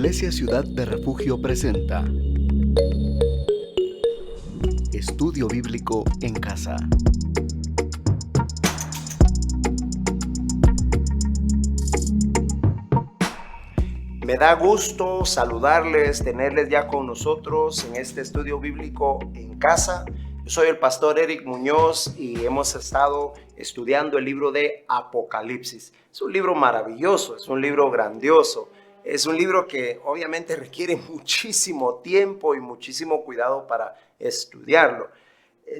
Iglesia Ciudad de Refugio presenta Estudio Bíblico en Casa. Me da gusto saludarles, tenerles ya con nosotros en este estudio bíblico en casa. Yo soy el pastor Eric Muñoz y hemos estado estudiando el libro de Apocalipsis. Es un libro maravilloso, es un libro grandioso, es un libro que obviamente requiere muchísimo tiempo y muchísimo cuidado para estudiarlo.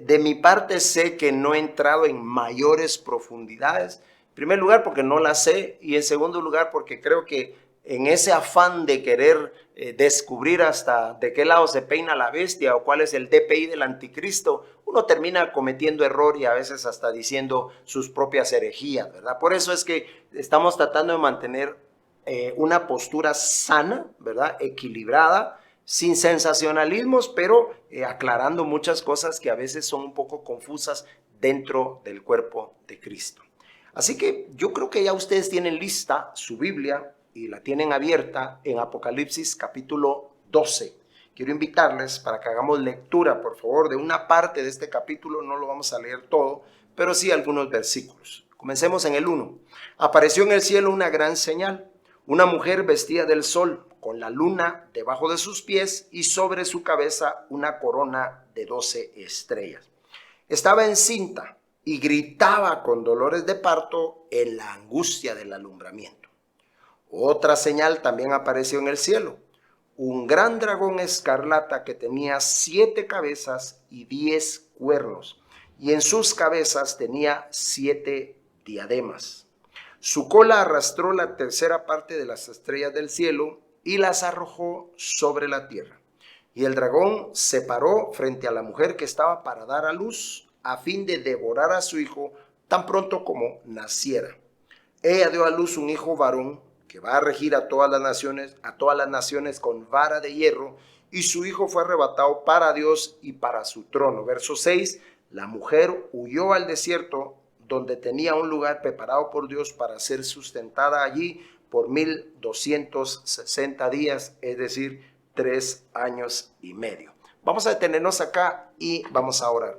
De mi parte sé que no he entrado en mayores profundidades. En primer lugar porque no las sé y en segundo lugar porque creo que en ese afán de querer descubrir hasta de qué lado se peina la bestia o cuál es el DPI del anticristo, uno termina cometiendo error y a veces hasta diciendo sus propias herejías, ¿verdad? Por eso es que estamos tratando de mantener una postura sana, ¿verdad? Equilibrada, sin sensacionalismos, pero aclarando muchas cosas que a veces son un poco confusas dentro del cuerpo de Cristo. Así que yo creo que ya ustedes tienen lista su Biblia y la tienen abierta en Apocalipsis capítulo 12. Quiero invitarles para que hagamos lectura, por favor, de una parte de este capítulo. No lo vamos a leer todo, pero sí algunos versículos. Comencemos en el 1. Apareció en el cielo una gran señal, una mujer vestida del sol, con la luna debajo de sus pies y sobre su cabeza una corona de 12 estrellas. Estaba encinta y gritaba con dolores de parto en la angustia del alumbramiento. Otra señal también apareció en el cielo, un gran dragón escarlata que tenía 7 cabezas y 10 cuernos, y en sus cabezas tenía 7 diademas. Su cola arrastró la tercera parte de las estrellas del cielo y las arrojó sobre la tierra. Y el dragón se paró frente a la mujer que estaba para dar a luz, a fin de devorar a su hijo tan pronto como naciera. Ella dio a luz un hijo varón que va a regir a todas las naciones con vara de hierro, y su hijo fue arrebatado para Dios y para su trono. Verso 6, la mujer huyó al desierto, donde tenía un lugar preparado por Dios para ser sustentada allí por 1260 días, es decir, 3 años y medio. Vamos a detenernos acá y vamos a orar.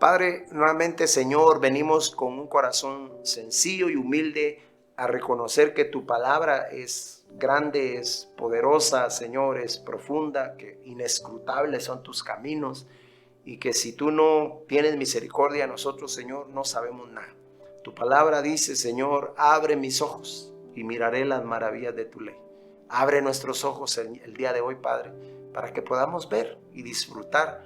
Padre, nuevamente, Señor, venimos con un corazón sencillo y humilde a reconocer que tu palabra es grande, es poderosa, Señor, es profunda, que inescrutables son tus caminos y que si tú no tienes misericordia, nosotros, Señor, no sabemos nada. Tu palabra dice, Señor, abre mis ojos y miraré las maravillas de tu ley. Abre nuestros ojos el día de hoy, Padre, para que podamos ver y disfrutar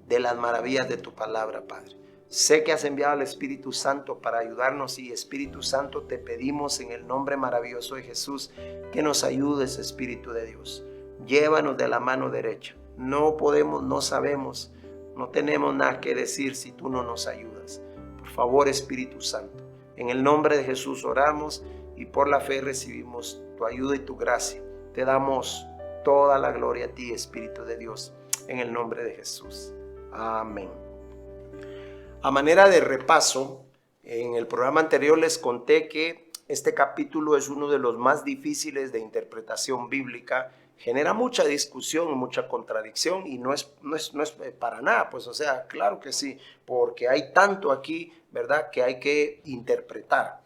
de las maravillas de tu palabra, Padre. Sé que has enviado al Espíritu Santo para ayudarnos y Espíritu Santo te pedimos en el nombre maravilloso de Jesús que nos ayudes, Espíritu de Dios. Llévanos de la mano derecha. No podemos, no sabemos, no tenemos nada que decir si tú no nos ayudas. Por favor, Espíritu Santo, en el nombre de Jesús oramos y por la fe recibimos tu ayuda y tu gracia. Te damos toda la gloria a ti, Espíritu de Dios, en el nombre de Jesús. Amén. A manera de repaso, en el programa anterior les conté que este capítulo es uno de los más difíciles de interpretación bíblica. Genera mucha discusión, mucha contradicción y no es para nada, pues o sea, claro que sí, porque hay tanto aquí, ¿verdad?, que hay que interpretar.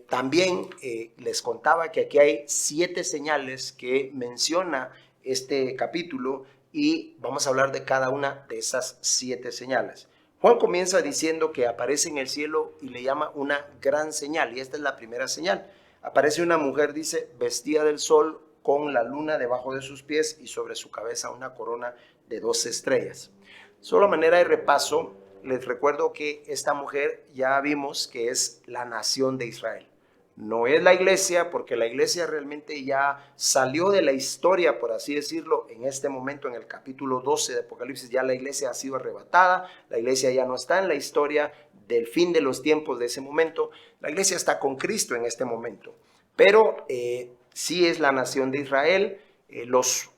También les contaba que aquí hay 7 señales que menciona este capítulo y vamos a hablar de cada una de esas 7 señales. Juan comienza diciendo que aparece en el cielo y le llama una gran señal, y esta es la primera señal. Aparece una mujer, dice, vestida del sol, con la luna debajo de sus pies y sobre su cabeza una corona de 12 estrellas. Solo a manera de repaso, les recuerdo que esta mujer ya vimos que es la nación de Israel. No es la iglesia, porque la iglesia realmente ya salió de la historia, por así decirlo, en este momento, en el capítulo 12 de Apocalipsis, ya la iglesia ha sido arrebatada, la iglesia ya no está en la historia del fin de los tiempos de ese momento, la iglesia está con Cristo en este momento, pero sí es la nación de Israel. Los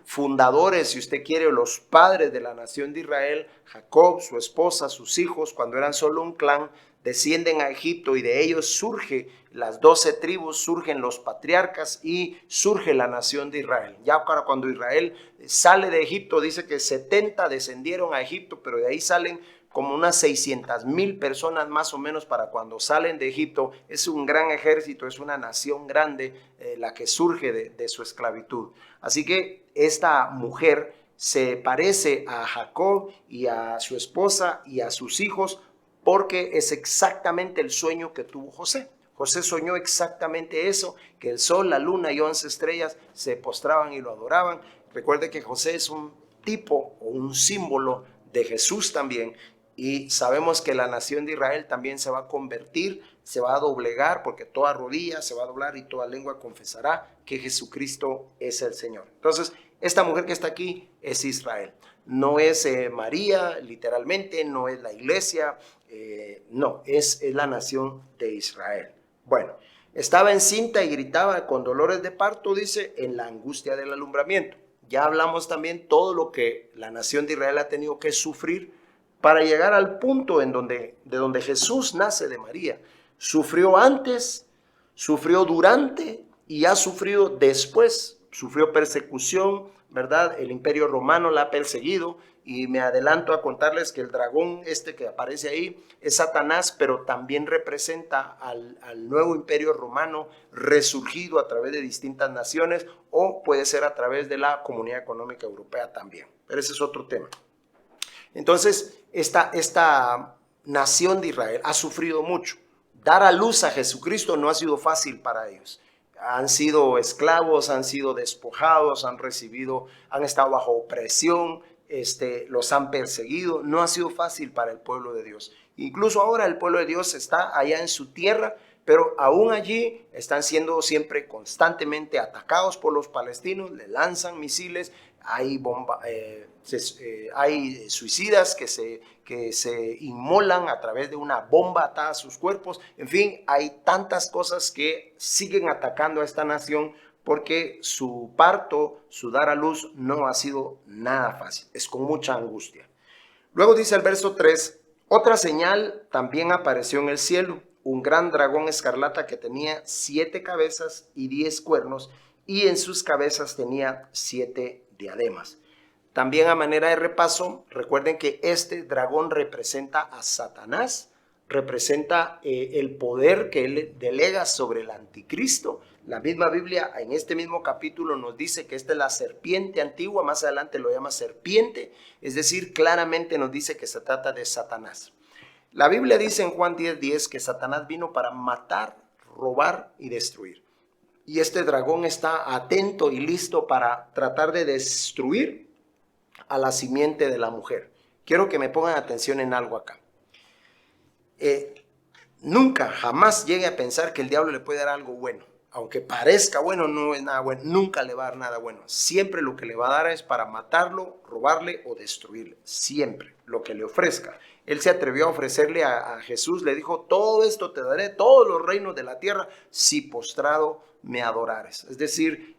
fundadores, si usted quiere, o los padres de la nación de Israel, Jacob, su esposa, sus hijos, cuando eran solo un clan, descienden a Egipto y de ellos surge las 12 tribus, surgen los patriarcas y surge la nación de Israel. Ya para cuando Israel sale de Egipto, dice que 70 descendieron a Egipto, pero de ahí salen como unas 600,000 personas más o menos para cuando salen de Egipto. Es un gran ejército, es una nación grande la que surge de su esclavitud. Así que esta mujer se parece a Jacob y a su esposa y a sus hijos porque es exactamente el sueño que tuvo José. José soñó exactamente eso, que el sol, la luna y 11 estrellas se postraban y lo adoraban. Recuerde que José es un tipo o un símbolo de Jesús también, y sabemos que la nación de Israel también se va a convertir, se va a doblegar, porque toda rodilla se va a doblar y toda lengua confesará que Jesucristo es el Señor. Entonces, esta mujer que está aquí es Israel. No es María, literalmente, no es la iglesia, no, es la nación de Israel. Bueno, estaba encinta y gritaba con dolores de parto, dice, en la angustia del alumbramiento. Ya hablamos también todo lo que la nación de Israel ha tenido que sufrir para llegar al punto de donde Jesús nace de María. Sufrió antes, sufrió durante y ha sufrido después. Sufrió persecución, ¿verdad? El Imperio Romano la ha perseguido, y me adelanto a contarles que el dragón que aparece ahí es Satanás, pero también representa al nuevo Imperio Romano resurgido a través de distintas naciones, o puede ser a través de la Comunidad Económica Europea también, pero ese es otro tema. Entonces, esta nación de Israel ha sufrido mucho. Dar a luz a Jesucristo no ha sido fácil para ellos. Han sido esclavos, han sido despojados, han estado bajo opresión, los han perseguido. No ha sido fácil para el pueblo de Dios. Incluso ahora el pueblo de Dios está allá en su tierra, pero aún allí están siendo siempre constantemente atacados por los palestinos, le lanzan misiles, hay suicidas que se inmolan a través de una bomba atada a sus cuerpos. En fin, hay tantas cosas que siguen atacando a esta nación porque su parto, su dar a luz no ha sido nada fácil, es con mucha angustia. Luego dice el verso 3, otra señal también apareció en el cielo, un gran dragón escarlata que tenía 7 cabezas y 10 cuernos, y en sus cabezas tenía 7 diademas. También a manera de repaso, recuerden que este dragón representa a Satanás, representa el poder que él delega sobre el anticristo. La misma Biblia en este mismo capítulo nos dice que esta es la serpiente antigua, más adelante lo llama serpiente, es decir, claramente nos dice que se trata de Satanás. La Biblia dice en Juan 10:10 que Satanás vino para matar, robar y destruir. Y este dragón está atento y listo para tratar de destruir a la simiente de la mujer. Quiero que me pongan atención en algo acá. Nunca, jamás llegue a pensar que el diablo le puede dar algo bueno. Aunque parezca bueno, no es nada bueno. Nunca le va a dar nada bueno. Siempre lo que le va a dar es para matarlo, robarle o destruirle. Siempre lo que le ofrezca. Él se atrevió a ofrecerle a Jesús, le dijo, todo esto te daré, todos los reinos de la tierra, si postrado me adorares. Es decir,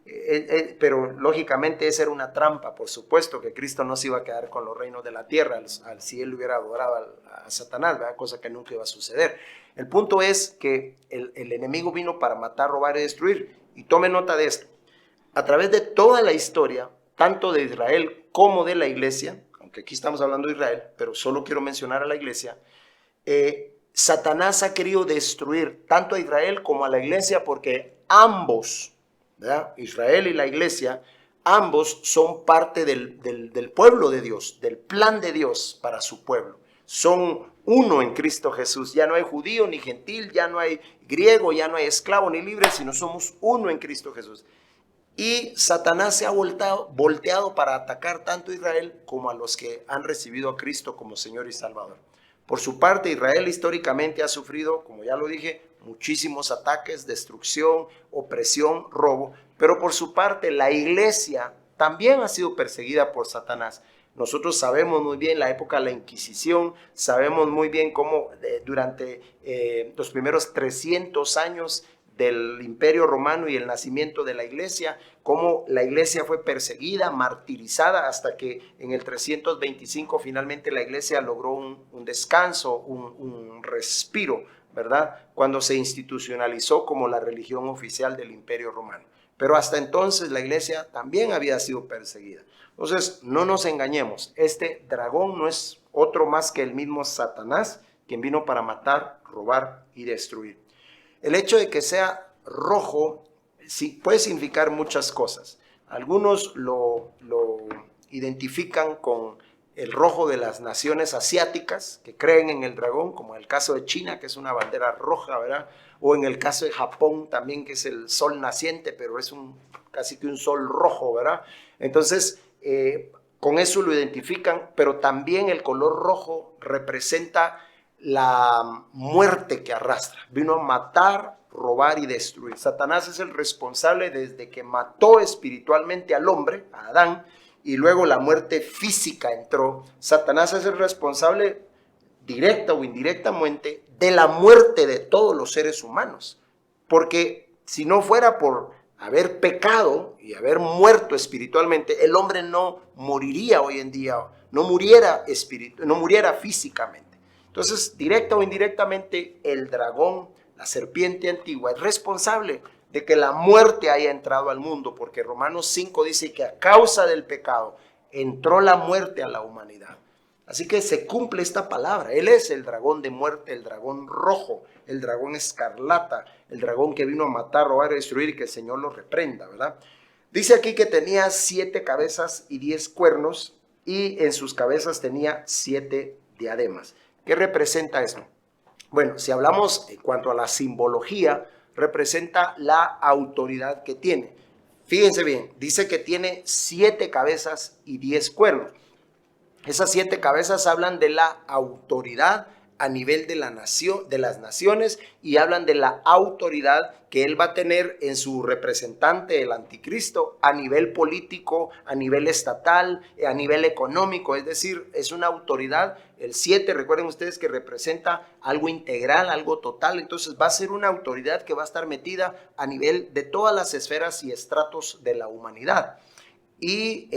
pero lógicamente esa era una trampa. Por supuesto que Cristo no se iba a quedar con los reinos de la tierra si él hubiera adorado a Satanás, ¿verdad? Cosa que nunca iba a suceder. El punto es que el enemigo vino para matar, robar y destruir. Y tome nota de esto. A través de toda la historia, tanto de Israel como de la iglesia, aunque aquí estamos hablando de Israel, pero solo quiero mencionar a la iglesia, Satanás ha querido destruir tanto a Israel como a la iglesia porque ambos, ¿verdad? Israel y la iglesia, ambos son parte del pueblo de Dios, del plan de Dios para su pueblo. Son uno en Cristo Jesús. Ya no hay judío ni gentil, ya no hay griego, ya no hay esclavo ni libre, sino somos uno en Cristo Jesús. Y Satanás se ha volteado para atacar tanto a Israel como a los que han recibido a Cristo como Señor y Salvador. Por su parte, Israel históricamente ha sufrido, como ya lo dije, muchísimos ataques, destrucción, opresión, robo. Pero por su parte, la iglesia también ha sido perseguida por Satanás. Nosotros sabemos muy bien la época de la Inquisición, sabemos muy bien cómo durante los primeros 300 años del Imperio Romano y el nacimiento de la iglesia, cómo la iglesia fue perseguida, martirizada, hasta que en el 325 finalmente la iglesia logró un descanso, un respiro, ¿verdad? Cuando se institucionalizó como la religión oficial del Imperio Romano. Pero hasta entonces la iglesia también había sido perseguida. Entonces, no nos engañemos, este dragón no es otro más que el mismo Satanás, quien vino para matar, robar y destruir. El hecho de que sea rojo sí, puede significar muchas cosas. Algunos lo identifican con el rojo de las naciones asiáticas que creen en el dragón, como en el caso de China, que es una bandera roja, ¿verdad? O en el caso de Japón también, que es el sol naciente, pero es casi que un sol rojo, ¿verdad? Entonces, con eso lo identifican, pero también el color rojo representa la muerte que arrastra. Vino a matar, robar y destruir. Satanás es el responsable desde que mató espiritualmente al hombre, a Adán, y luego la muerte física entró. Satanás es el responsable directa o indirectamente de la muerte de todos los seres humanos, porque si no fuera por haber pecado y haber muerto espiritualmente, el hombre no moriría hoy en día, no muriera físicamente. Entonces, directa o indirectamente, el dragón, la serpiente antigua, es responsable de que la muerte haya entrado al mundo, porque Romanos 5 dice que a causa del pecado entró la muerte a la humanidad. Así que se cumple esta palabra. Él es el dragón de muerte, el dragón rojo, el dragón escarlata, el dragón que vino a matar, robar y destruir, y que el Señor lo reprenda, ¿verdad? Dice aquí que tenía 7 cabezas y 10 cuernos, y en sus cabezas tenía 7 diademas. ¿Qué representa eso? Bueno, si hablamos en cuanto a la simbología, representa la autoridad que tiene. Fíjense bien, dice que tiene 7 cabezas y 10 cuernos. Esas 7 cabezas hablan de la autoridad a nivel de la nación, de las naciones, y hablan de la autoridad que él va a tener en su representante, el anticristo, a nivel político, a nivel estatal, a nivel económico. Es decir, es una autoridad. El 7, recuerden ustedes que representa algo integral, algo total. Entonces va a ser una autoridad que va a estar metida a nivel de todas las esferas y estratos de la humanidad. Y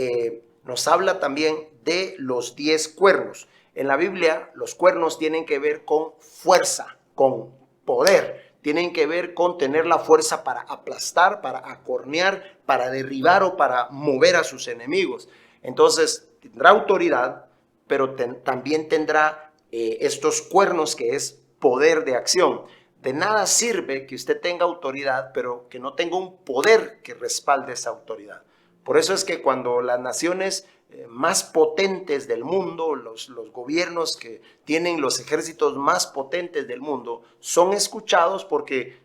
nos habla también de los 10 cuernos. En la Biblia, los cuernos tienen que ver con fuerza, con poder. Tienen que ver con tener la fuerza para aplastar, para acornear, para derribar o para mover a sus enemigos. Entonces, tendrá autoridad, pero también tendrá estos cuernos, que es poder de acción. De nada sirve que usted tenga autoridad, pero que no tenga un poder que respalde esa autoridad. Por eso es que cuando las naciones más potentes del mundo, los gobiernos que tienen los ejércitos más potentes del mundo, son escuchados porque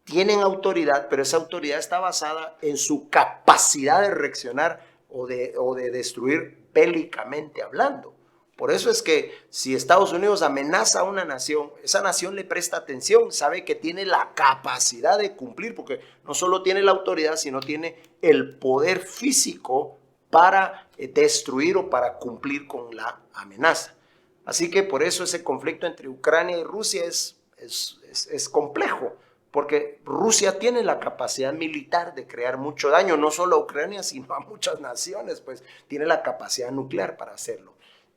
tienen autoridad, pero esa autoridad está basada en su capacidad de reaccionar o de destruir bélicamente hablando. Por eso es que si Estados Unidos amenaza a una nación, esa nación le presta atención, sabe que tiene la capacidad de cumplir, porque no solo tiene la autoridad, sino tiene el poder físico para destruir o para cumplir con la amenaza. Así que por eso ese conflicto entre Ucrania y Rusia es complejo, porque Rusia tiene la capacidad militar de crear mucho daño, no solo a Ucrania, sino a muchas naciones, pues tiene la capacidad nuclear para hacerlo.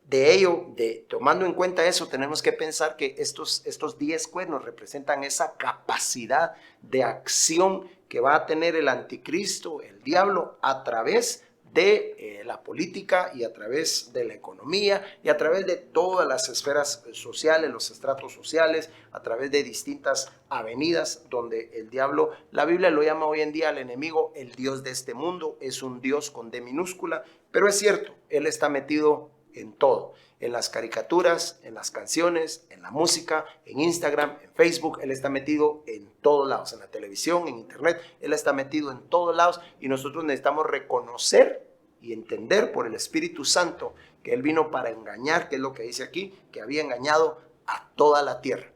De ello, tomando en cuenta eso, tenemos que pensar que estos 10 cuernos representan esa capacidad de acción que va a tener el anticristo, el diablo, a través de la política y a través de la economía y a través de todas las esferas sociales, los estratos sociales, a través de distintas avenidas donde el diablo, la Biblia lo llama hoy en día al enemigo el Dios de este mundo, es un Dios con D minúscula, pero es cierto, él está metido en todo, en las caricaturas, en las canciones, en la música, en Instagram, en Facebook. Él está metido en todos lados, en la televisión, en internet. Él está metido en todos lados y nosotros necesitamos reconocer y entender por el Espíritu Santo que él vino para engañar, que es lo que dice aquí, que había engañado a toda la tierra.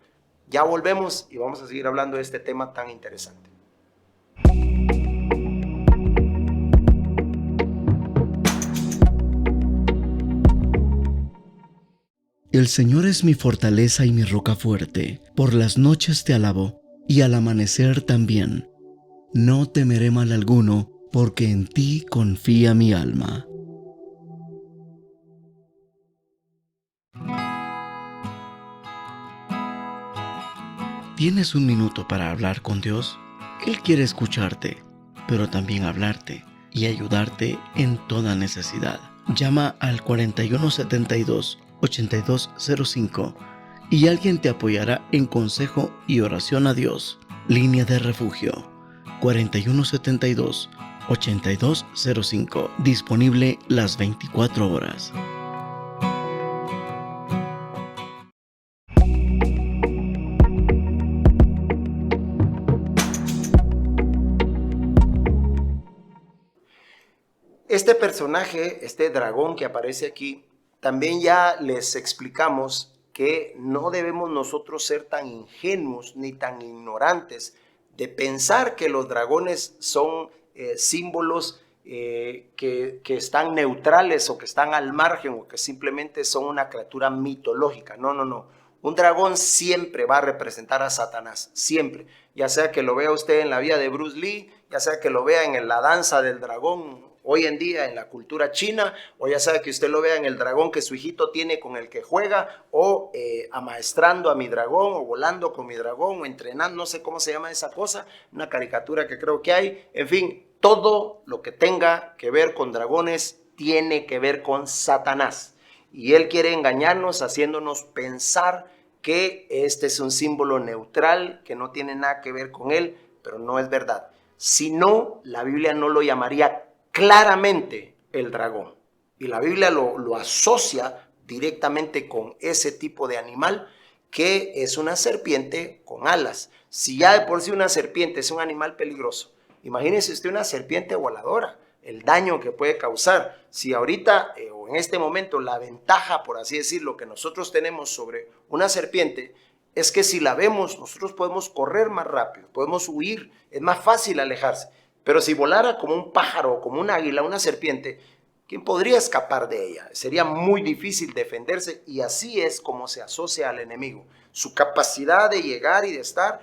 Ya volvemos y vamos a seguir hablando de este tema tan interesante. El Señor es mi fortaleza y mi roca fuerte. Por las noches te alabo y al amanecer también. No temeré mal alguno, porque en ti confía mi alma. ¿Tienes un minuto para hablar con Dios? Él quiere escucharte, pero también hablarte y ayudarte en toda necesidad. Llama al 4172-8205 y alguien te apoyará en consejo y oración a Dios. Línea de Refugio 4172-8205. Disponible las 24 horas. Este personaje, este dragón que aparece aquí, también ya les explicamos que no debemos nosotros ser tan ingenuos ni tan ignorantes de pensar que los dragones son símbolos que están neutrales o que están al margen o que simplemente son una criatura mitológica. No, no, no. Un dragón siempre va a representar a Satanás, siempre. Ya sea que lo vea usted en la vida de Bruce Lee, ya sea que lo vea en la danza del dragón hoy en día en la cultura china, o ya sea que usted lo vea en el dragón que su hijito tiene con el que juega, o amaestrando a mi dragón, o volando con mi dragón, o entrenando, no sé cómo se llama esa cosa, una caricatura que creo que hay. En fin, todo lo que tenga que ver con dragones tiene que ver con Satanás. Y él quiere engañarnos haciéndonos pensar que este es un símbolo neutral, que no tiene nada que ver con él, pero no es verdad. Si no, la Biblia no lo llamaría claramente el dragón. Y la Biblia lo asocia directamente con ese tipo de animal que es una serpiente con alas. Si ya de por sí una serpiente es un animal peligroso, imagínese usted una serpiente voladora, el daño que puede causar. Si ahorita o en este momento la ventaja, por así decirlo, que nosotros tenemos sobre una serpiente es que si la vemos nosotros podemos correr más rápido, podemos huir, es más fácil alejarse. Pero si volara como un pájaro, como un águila, una serpiente, ¿quién podría escapar de ella? Sería muy difícil defenderse y así es como se asocia al enemigo. Su capacidad de llegar y de estar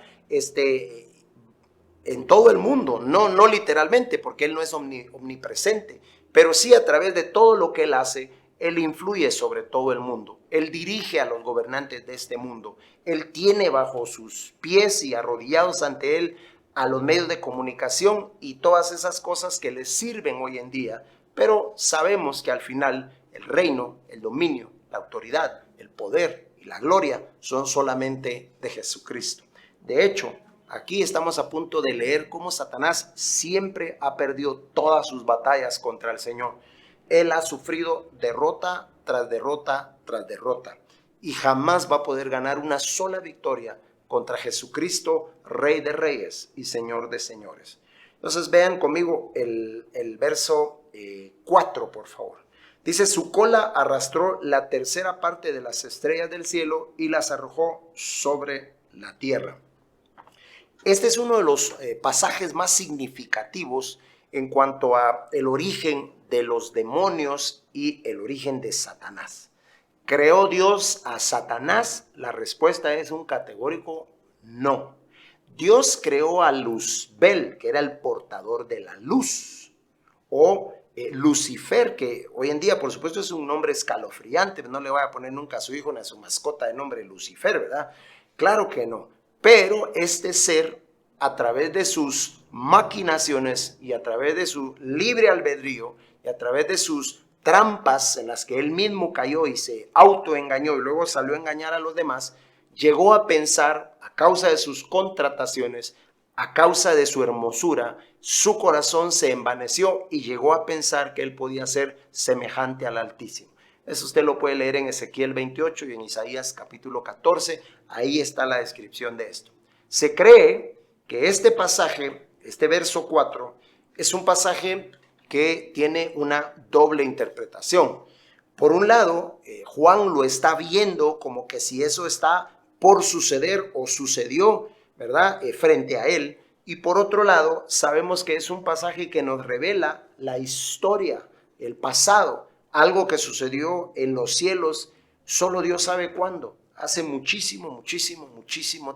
en todo el mundo, no literalmente, porque él no es omnipresente, pero sí a través de todo lo que él hace, él influye sobre todo el mundo. Él dirige a los gobernantes de este mundo. Él tiene bajo sus pies y arrodillados ante él a los medios de comunicación y todas esas cosas que les sirven hoy en día, pero sabemos que al final el reino, el dominio, la autoridad, el poder y la gloria son solamente de Jesucristo. De hecho, aquí estamos a punto de leer cómo Satanás siempre ha perdido todas sus batallas contra el Señor. Él ha sufrido derrota tras derrota tras derrota y jamás va a poder ganar una sola victoria contra Jesucristo, Rey de Reyes y Señor de Señores. Entonces vean conmigo el verso 4, por favor. Dice, su cola arrastró la tercera parte de las estrellas del cielo y las arrojó sobre la tierra. Este es uno de los pasajes más significativos en cuanto a el origen de los demonios y el origen de Satanás. ¿Creó Dios a Satanás? La respuesta es un categórico no. Dios creó a Luzbel, que era el portador de la luz, o Lucifer, que hoy en día por supuesto es un nombre escalofriante, no le voy a poner nunca a su hijo ni a su mascota de nombre Lucifer, ¿verdad? Claro que no, pero este ser a través de sus maquinaciones y a través de su libre albedrío y a través de sus trampas en las que él mismo cayó y se autoengañó y luego salió a engañar a los demás, llegó a pensar, a causa de sus contrataciones, a causa de su hermosura, su corazón se envaneció y llegó a pensar que él podía ser semejante al Altísimo. Eso usted lo puede leer en Ezequiel 28 y en Isaías capítulo 14, ahí está la descripción de esto. Se cree que este pasaje, este verso 4, es un pasaje que tiene una doble interpretación. Por un lado, Juan lo está viendo como que si eso está por suceder o sucedió, ¿verdad? Frente a él. Y por otro lado, sabemos que es un pasaje que nos revela la historia, el pasado, algo que sucedió en los cielos, solo Dios sabe cuándo. hace muchísimo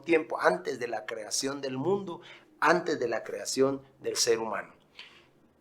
tiempo, antes de la creación del mundo, antes de la creación del ser humano.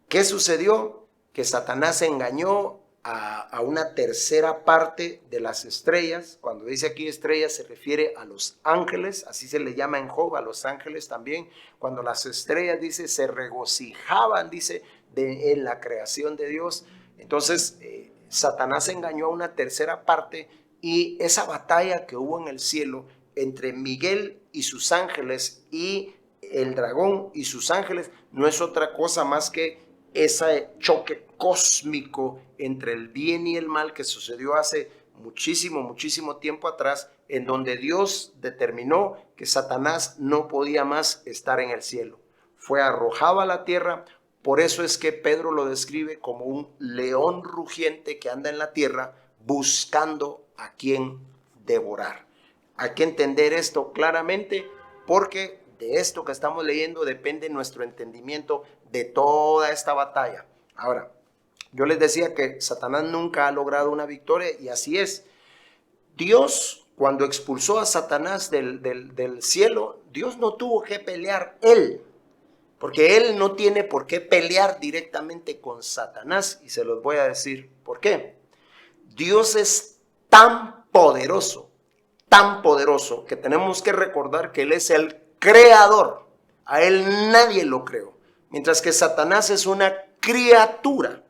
¿Qué sucedió? Que Satanás engañó a una tercera parte de las estrellas. Cuando dice aquí estrellas se refiere a los ángeles, así se le llama en Job a los ángeles también. Cuando las estrellas, dice, se regocijaban, dice, en la creación de Dios. Entonces Satanás engañó a una tercera parte, y esa batalla que hubo en el cielo entre Miguel y sus ángeles y el dragón y sus ángeles no es otra cosa más que ese choque cósmico entre el bien y el mal que sucedió hace muchísimo tiempo atrás, en donde Dios determinó que Satanás no podía más estar en el cielo. Fue arrojado a la tierra. Por eso es que Pedro lo describe como un león rugiente que anda en la tierra buscando a quien devorar. Hay que entender esto claramente, porque de esto que estamos leyendo depende nuestro entendimiento de toda esta batalla. Ahora, yo les decía que Satanás nunca ha logrado una victoria, y así es. Dios, cuando expulsó a Satanás del cielo, Dios no tuvo que pelear él, porque él no tiene por qué pelear directamente con Satanás, y se los voy a decir por qué. Dios es tan poderoso, que tenemos que recordar que Él es el creador. A Él nadie lo creó. Mientras que Satanás es una criatura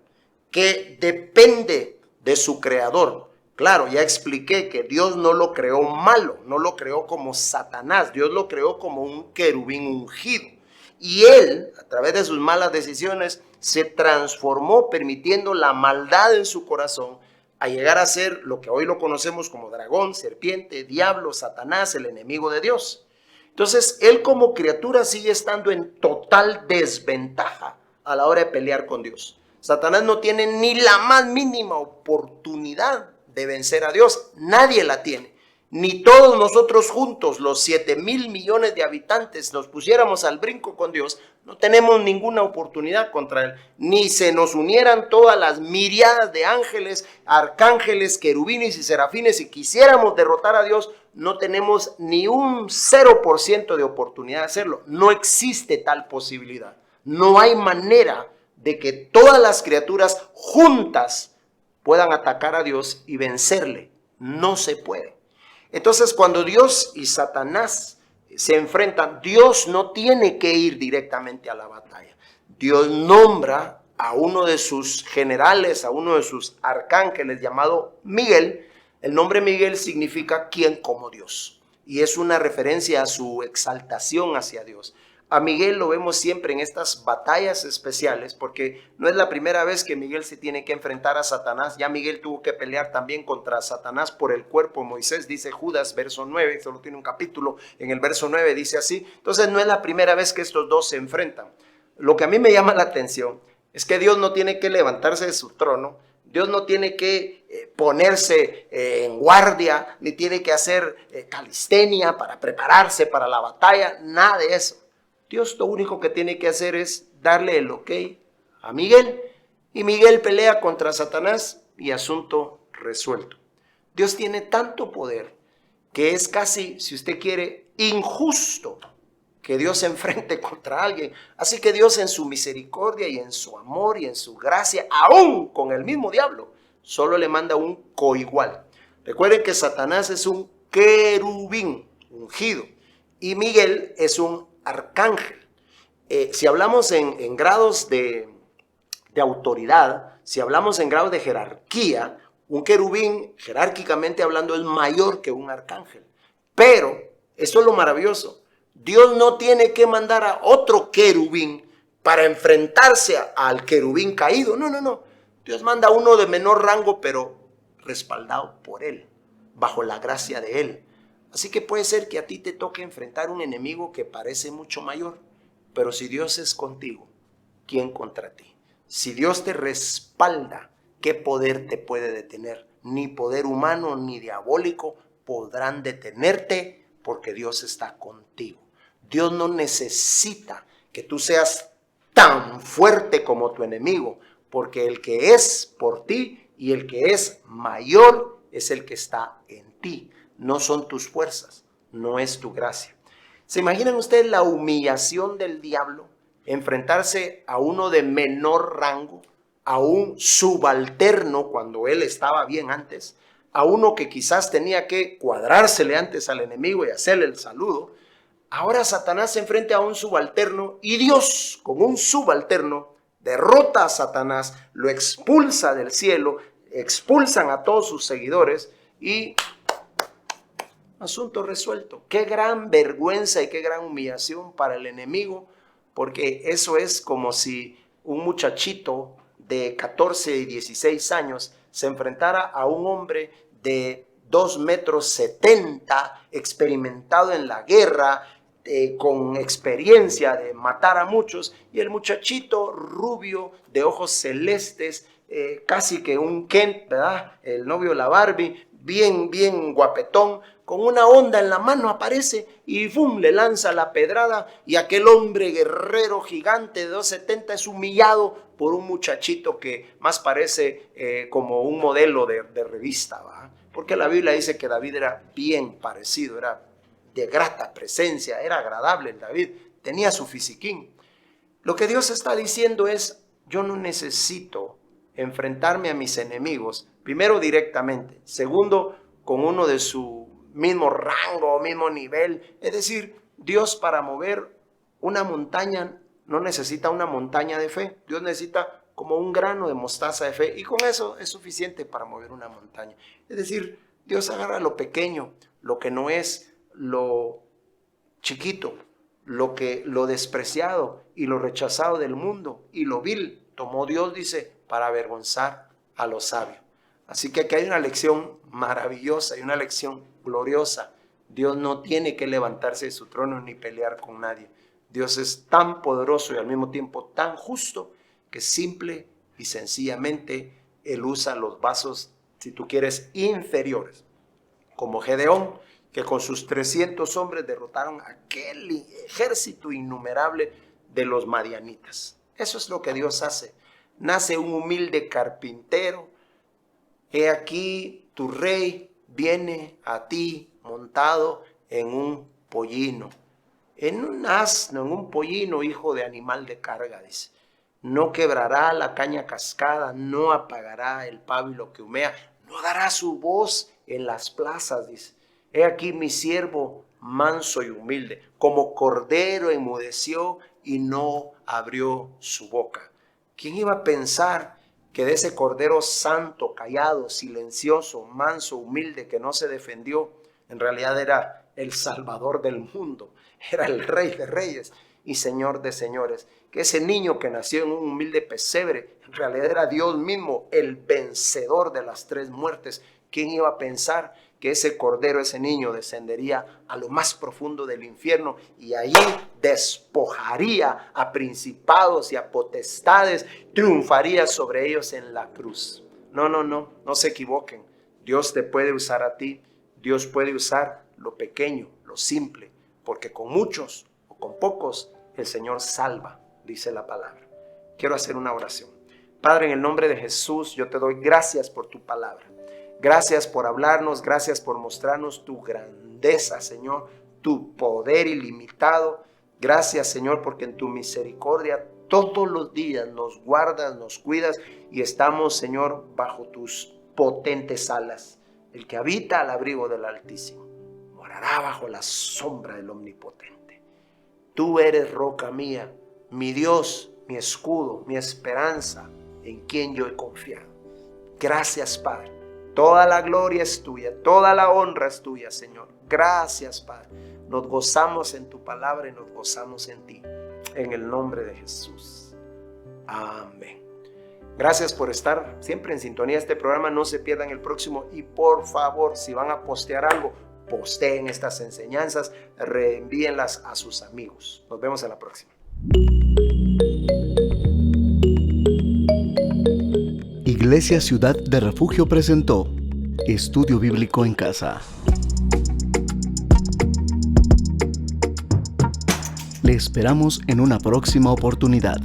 que depende de su creador. Claro, ya expliqué que Dios no lo creó malo, no lo creó como Satanás. Dios lo creó como un querubín ungido. Y él, a través de sus malas decisiones, se transformó, permitiendo la maldad en su corazón, a llegar a ser lo que hoy lo conocemos como dragón, serpiente, diablo, Satanás, el enemigo de Dios. Entonces, él como criatura sigue estando en total desventaja a la hora de pelear con Dios. Satanás no tiene ni la más mínima oportunidad de vencer a Dios. Nadie la tiene. Ni todos nosotros juntos, los 7,000 millones de habitantes, nos pusiéramos al brinco con Dios, no tenemos ninguna oportunidad contra Él. Ni se nos unieran todas las miriadas de ángeles, arcángeles, querubines y serafines, y quisiéramos derrotar a Dios, no tenemos ni un 0% de oportunidad de hacerlo. No existe tal posibilidad. No hay manera de que todas las criaturas juntas puedan atacar a Dios y vencerle. No se puede. Entonces, cuando Dios y Satanás se enfrentan, Dios no tiene que ir directamente a la batalla. Dios nombra a uno de sus generales, a uno de sus arcángeles llamado Miguel. El nombre Miguel significa quien como Dios, y es una referencia a su exaltación hacia Dios. A Miguel lo vemos siempre en estas batallas especiales, porque no es la primera vez que Miguel se tiene que enfrentar a Satanás. Ya Miguel tuvo que pelear también contra Satanás por el cuerpo de Moisés, dice Judas, verso 9, solo tiene un capítulo, en el verso 9 dice así. Entonces no es la primera vez que estos dos se enfrentan. Lo que a mí me llama la atención es que Dios no tiene que levantarse de su trono, Dios no tiene que ponerse en guardia, ni tiene que hacer calistenia para prepararse para la batalla, nada de eso. Dios lo único que tiene que hacer es darle el ok a Miguel, y Miguel pelea contra Satanás y asunto resuelto. Dios tiene tanto poder que es casi, si usted quiere, injusto que Dios se enfrente contra alguien. Así que Dios, en su misericordia y en su amor y en su gracia, aún con el mismo diablo, solo le manda un coigual. Recuerden que Satanás es un querubín ungido y Miguel es un arcángel. Si hablamos en grados de autoridad, si hablamos en grados de jerarquía, un querubín, jerárquicamente hablando, es mayor que un arcángel. Pero, eso es lo maravilloso, Dios no tiene que mandar a otro querubín para enfrentarse al querubín caído. No. Dios manda a uno de menor rango, pero respaldado por Él, bajo la gracia de Él. Así que puede ser que a ti te toque enfrentar un enemigo que parece mucho mayor, pero si Dios es contigo, ¿quién contra ti? Si Dios te respalda, ¿qué poder te puede detener? Ni poder humano ni diabólico podrán detenerte, porque Dios está contigo. Dios no necesita que tú seas tan fuerte como tu enemigo, porque el que es por ti y el que es mayor es el que está en ti. no son tus fuerzas, no es tu gracia. ¿Se imaginan ustedes la humillación del diablo? Enfrentarse a uno de menor rango, a un subalterno cuando él estaba bien antes, a uno que quizás tenía que cuadrársele antes al enemigo y hacerle el saludo. Ahora Satanás se enfrenta a un subalterno y Dios, con un subalterno, derrota a Satanás, lo expulsa del cielo, expulsan a todos sus seguidores y asunto resuelto. Qué gran vergüenza y qué gran humillación para el enemigo, porque eso es como si un muchachito de 14 y 16 años se enfrentara a un hombre de 2,70 metros, experimentado en la guerra, con experiencia de matar a muchos, y el muchachito rubio de ojos celestes, casi que un Ken, ¿verdad? El novio de la Barbie, bien guapetón, con una honda en la mano aparece y ¡fum!, le lanza la pedrada, y aquel hombre guerrero gigante de 2,70 es humillado por un muchachito que más parece como un modelo de revista, ¿va? Porque la Biblia dice que David era bien parecido, era de grata presencia, era agradable el David, tenía su fisiquín. Lo que Dios está diciendo es: yo no necesito enfrentarme a mis enemigos, primero directamente, segundo con uno de su mismo rango, mismo nivel. Es decir, Dios para mover una montaña no necesita una montaña de fe, Dios necesita como un grano de mostaza de fe, y con eso es suficiente para mover una montaña. Es decir, Dios agarra lo pequeño, lo que no es, lo chiquito, lo despreciado y lo rechazado del mundo, y lo vil tomó Dios, dice, para avergonzar a los sabios. Así que aquí hay una lección maravillosa y una lección gloriosa. Dios no tiene que levantarse de su trono ni pelear con nadie. Dios es tan poderoso y al mismo tiempo tan justo que simple y sencillamente Él usa los vasos, si tú quieres, inferiores, como Gedeón, que con sus 300 hombres derrotaron aquel ejército innumerable de los madianitas. Eso es lo que Dios hace. Nace un humilde carpintero. He aquí tu rey viene a ti montado en un pollino, en un asno, en un pollino, hijo de animal de carga, dice. No quebrará la caña cascada, no apagará el pábilo que humea, no dará su voz en las plazas, dice. He aquí mi siervo manso y humilde, como cordero enmudeció y no abrió su boca. ¿Quién iba a pensar que de ese cordero santo, callado, silencioso, manso, humilde, que no se defendió, en realidad era el Salvador del mundo, era el Rey de Reyes y Señor de Señores? Que ese niño que nació en un humilde pesebre, en realidad era Dios mismo, el vencedor de las 3 muertes. ¿Quién iba a pensar que ese cordero, ese niño, descendería a lo más profundo del infierno y allí despojaría a principados y a potestades, triunfaría sobre ellos en la cruz? No se equivoquen. Dios te puede usar a ti, Dios puede usar lo pequeño, lo simple, porque con muchos o con pocos el Señor salva, dice la palabra. Quiero hacer una oración. Padre, en el nombre de Jesús, yo te doy gracias por tu palabra. Gracias por hablarnos, gracias por mostrarnos tu grandeza, Señor, tu poder ilimitado. Gracias, Señor, porque en tu misericordia todos los días nos guardas, nos cuidas y estamos, Señor, bajo tus potentes alas. El que habita al abrigo del Altísimo morará bajo la sombra del Omnipotente. Tú eres roca mía, mi Dios, mi escudo, mi esperanza, en quien yo he confiado. Gracias, Padre. Toda la gloria es tuya, toda la honra es tuya, Señor. Gracias, Padre. Nos gozamos en tu palabra y nos gozamos en ti. En el nombre de Jesús. Amén. Gracias por estar siempre en sintonía de este programa. No se pierdan el próximo. Y por favor, si van a postear algo, posteen estas enseñanzas, reenvíenlas a sus amigos. Nos vemos en la próxima. Iglesia Ciudad de Refugio presentó Estudio Bíblico en Casa. Le esperamos en una próxima oportunidad.